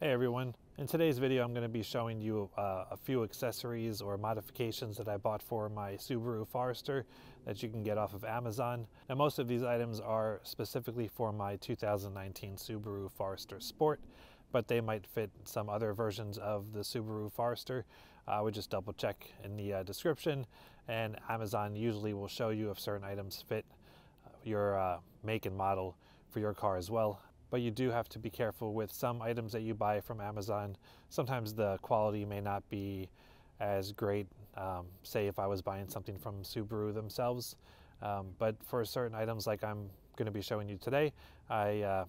Hey everyone, in today's video I'm going to be showing you a few accessories or modifications that I bought for my Subaru Forester that you can get off of Amazon. Now most of these items are specifically for my 2019 Subaru Forester Sport, but they might fit some other versions of the Subaru Forester. I would just double check in the description, and Amazon usually will show you if certain items fit your make and model for your car as well. But you do have to be careful with some items that you buy from Amazon. Sometimes the quality may not be as great, say if I was buying something from Subaru themselves. But for certain items like I'm going to be showing you today, I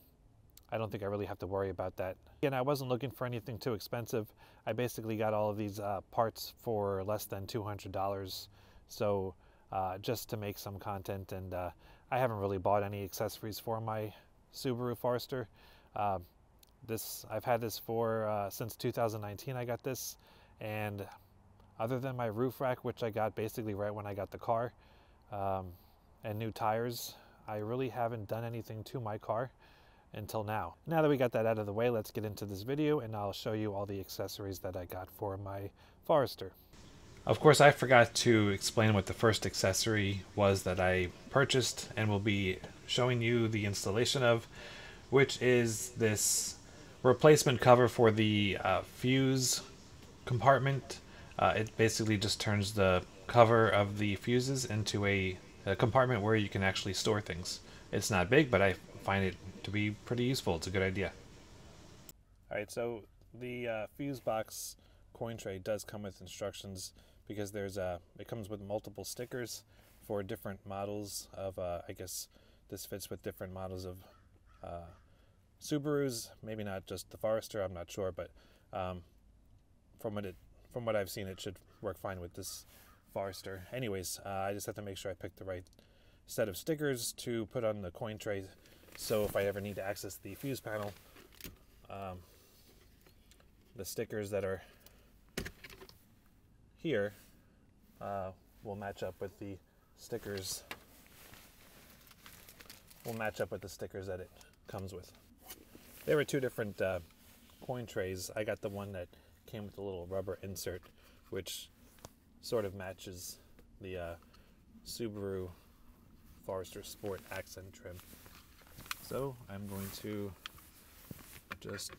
don't think I really have to worry about that. Again, I wasn't looking for anything too expensive. I basically got all of these parts for less than $200. So just to make some content, and I haven't really bought any accessories for my Subaru Forester. I've had this for since 2019. I got this, and other than my roof rack, which I got basically right when I got the car, and new tires, I really haven't done anything to my car until now. Now that we got that out of the way, let's get into this video and I'll show you all the accessories that I got for my Forester. Of course, I forgot to explain what the first accessory was that I purchased and will be showing you the installation of, which is this replacement cover for the fuse compartment. It basically just turns the cover of the fuses into a compartment where you can actually store things. It's not big, but I find it to be pretty useful. It's a good idea. Alright, so the fuse box coin tray does come with instructions, because it comes with multiple stickers for different models of, I guess this fits with different models of Subarus, maybe not just the Forester, I'm not sure, but from what I've seen, it should work fine with this Forester. Anyways, I just have to make sure I pick the right set of stickers to put on the coin tray, so if I ever need to access the fuse panel, the stickers that are here will match up with the stickers. That it comes with. There were two different coin trays. I got the one that came with a little rubber insert, which sort of matches the Subaru Forester Sport accent trim. So I'm going to just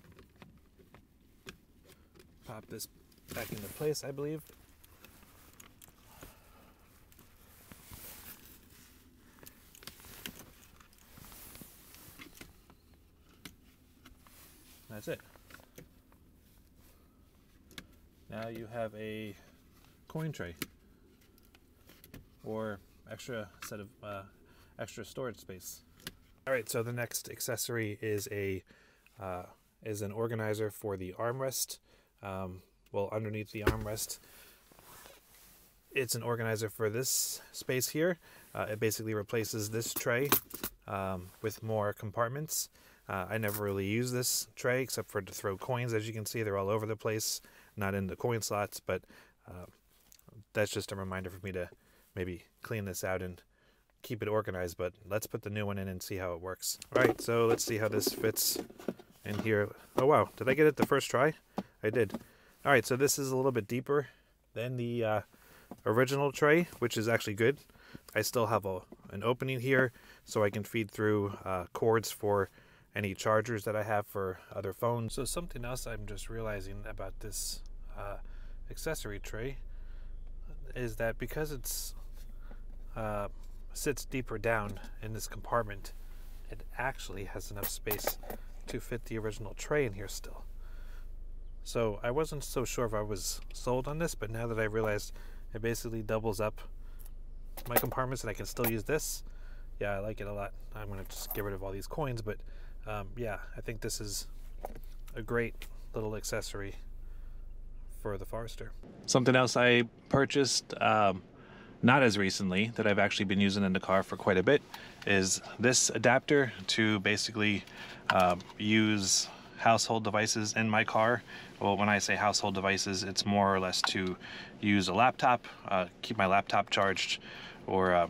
pop this back into place, I believe. That's it. Now you have a coin tray, or extra set of extra storage space. All right, so the next accessory is an organizer for the armrest. Well, underneath the armrest, it's an organizer for this space here. It basically replaces this tray with more compartments. I never really use this tray except for to throw coins. As you can see, they're all over the place, not in the coin slots, but that's just a reminder for me to maybe clean this out and keep it organized. But let's put the new one in and see how it works. All right, so let's see how this fits in here. Oh wow, did I get it the first try? I did. All right, so this is a little bit deeper than the original tray, which is actually good. I still have an opening here so I can feed through cords for any chargers that I have for other phones. So something else I'm just realizing about this accessory tray is that because it's sits deeper down in this compartment, it actually has enough space to fit the original tray in here still. So I wasn't so sure if I was sold on this, but now that I realized it basically doubles up my compartments and I can still use this, yeah, I like it a lot. I'm gonna just get rid of all these coins, but yeah, I think this is a great little accessory for the Forester. Something else I purchased not as recently, that I've actually been using in the car for quite a bit, is this adapter to basically use household devices in my car. Well, when I say household devices, it's more or less to use a laptop, keep my laptop charged, or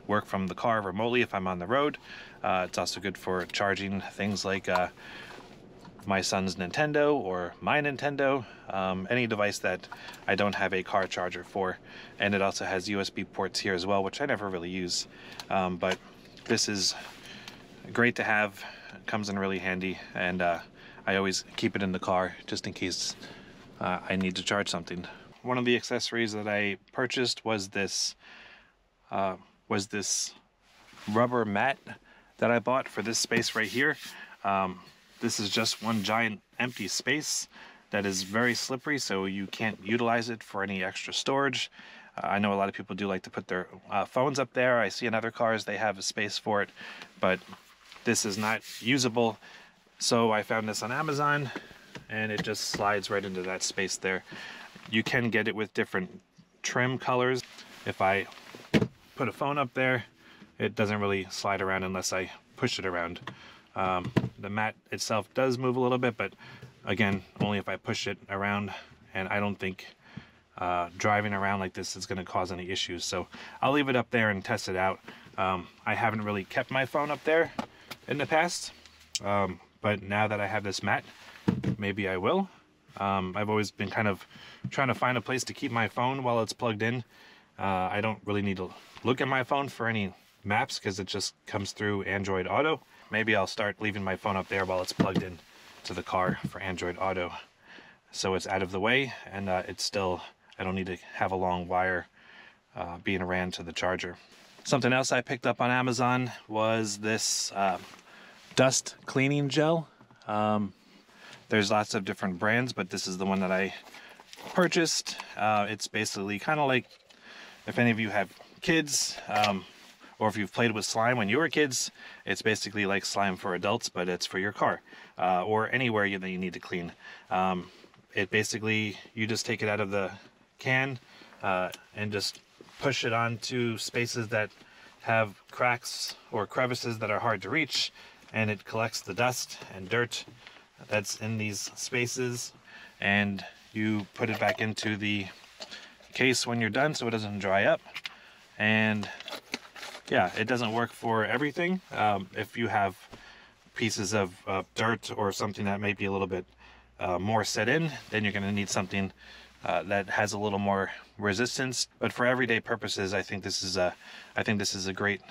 work from the car remotely if I'm on the road. It's also good for charging things like my son's Nintendo or my Nintendo, any device that I don't have a car charger for. And it also has USB ports here as well, which I never really use. But this is great to have. It comes in really handy, and I always keep it in the car just in case I need to charge something. One of the accessories that I purchased was this rubber mat that I bought for this space right here. This is just one giant empty space that is very slippery, so you can't utilize it for any extra storage. I know a lot of people do like to put their phones up there. I see in other cars they have a space for it, but this is not usable. So I found this on Amazon, and it just slides right into that space there. You can get it with different trim colors. If I put a phone up there, it doesn't really slide around unless I push it around. The mat itself does move a little bit, but again, only if I push it around, and I don't think driving around like this is going to cause any issues. So I'll leave it up there and test it out. I haven't really kept my phone up there in the past, but now that I have this mat, maybe I will. I've always been kind of trying to find a place to keep my phone while it's plugged in. I don't really need to look at my phone for any maps because it just comes through Android Auto. Maybe I'll start leaving my phone up there while it's plugged in to the car for Android Auto, so it's out of the way, and it's still, I don't need to have a long wire being ran to the charger. Something else I picked up on Amazon was this dust cleaning gel. There's lots of different brands, but this is the one that I purchased. It's basically kind of like, if any of you have kids, or if you've played with slime when you were kids, it's basically like slime for adults, but it's for your car, or anywhere that you need to clean. It basically, you just take it out of the can and just push it onto spaces that have cracks or crevices that are hard to reach, and it collects the dust and dirt that's in these spaces, and you put it back into the case when you're done so it doesn't dry up. And yeah, it doesn't work for everything. If you have pieces of dirt or something that might be a little bit more set in, then you're going to need something that has a little more resistance. But for everyday purposes, I think this is a great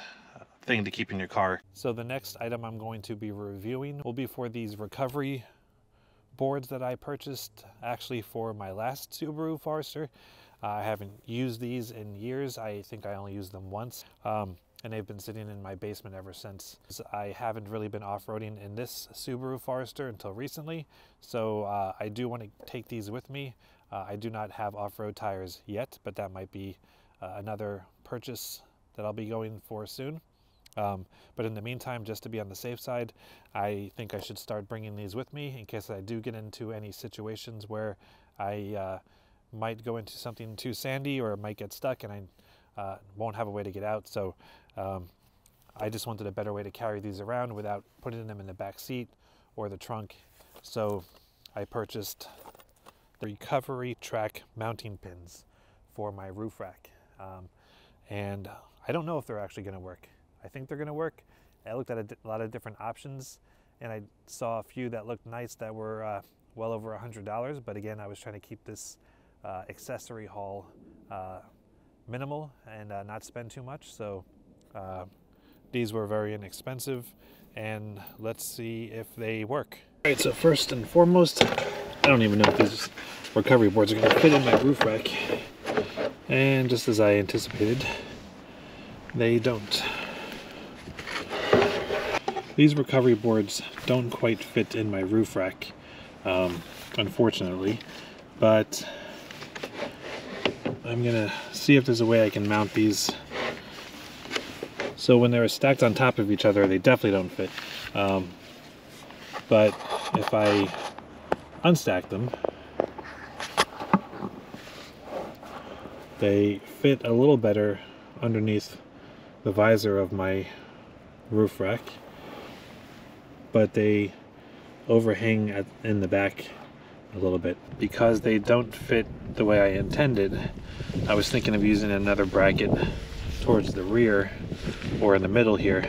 thing to keep in your car. So the next item I'm going to be reviewing will be for these recovery boards that I purchased actually for my last Subaru Forester. I haven't used these in years. I think I only used them once. And they've been sitting in my basement ever since. I haven't really been off-roading in this Subaru Forester until recently, so I do want to take these with me. I do not have off-road tires yet, but that might be another purchase that I'll be going for soon. But in the meantime, just to be on the safe side, I think I should start bringing these with me in case I do get into any situations where I might go into something too sandy or might get stuck and I won't have a way to get out. So I just wanted a better way to carry these around without putting them in the back seat or the trunk. So I purchased the recovery track mounting pins for my roof rack. And I don't know if they're actually going to work. I think they're going to work. I looked at a lot of different options, and I saw a few that looked nice that were well over $100. But again, I was trying to keep this accessory haul minimal and not spend too much. So these were very inexpensive, and let's see if they work. All right, so first and foremost, I don't even know if these recovery boards are going to fit in my roof rack. And just as I anticipated, they don't. These recovery boards don't quite fit in my roof rack, unfortunately, but I'm gonna see if there's a way I can mount these. So when they're stacked on top of each other, they definitely don't fit. But if I unstack them, they fit a little better underneath the visor of my roof rack, but they overhang in the back a little bit. Because they don't fit the way I intended, I was thinking of using another bracket towards the rear or in the middle here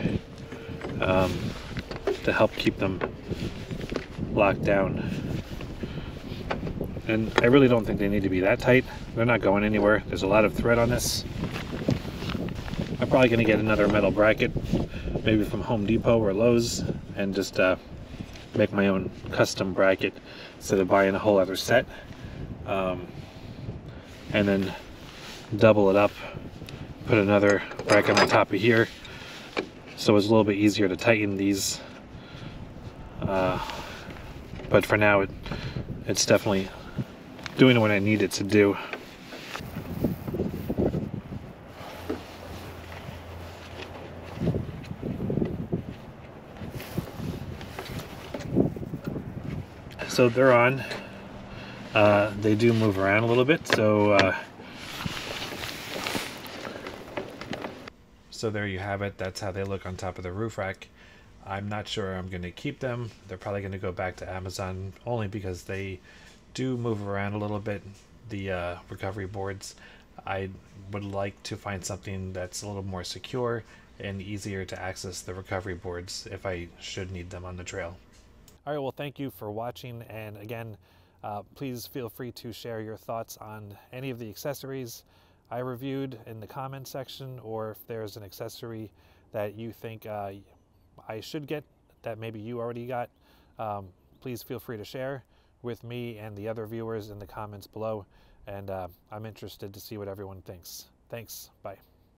to help keep them a locked down. And I really don't think they need to be that tight. They're not going anywhere. There's a lot of thread on this. I'm probably going to get another metal bracket, maybe from Home Depot or Lowe's, and just make my own custom bracket instead of buying a whole other set. And then double it up, put another bracket on top of here, so it's a little bit easier to tighten these. But for now, it's definitely doing what I need it to do. So they're on. They do move around a little bit, so there you have it. That's how they look on top of the roof rack. I'm not sure I'm going to keep them. They're probably going to go back to Amazon, only because they do move around a little bit, the recovery boards. I would like to find something that's a little more secure and easier to access the recovery boards if I should need them on the trail. All right, well, thank you for watching, and again, please feel free to share your thoughts on any of the accessories I reviewed in the comment section, or if there's an accessory that you think I should get that maybe you already got. Please feel free to share with me and the other viewers in the comments below, and I'm interested to see what everyone thinks. Thanks, bye.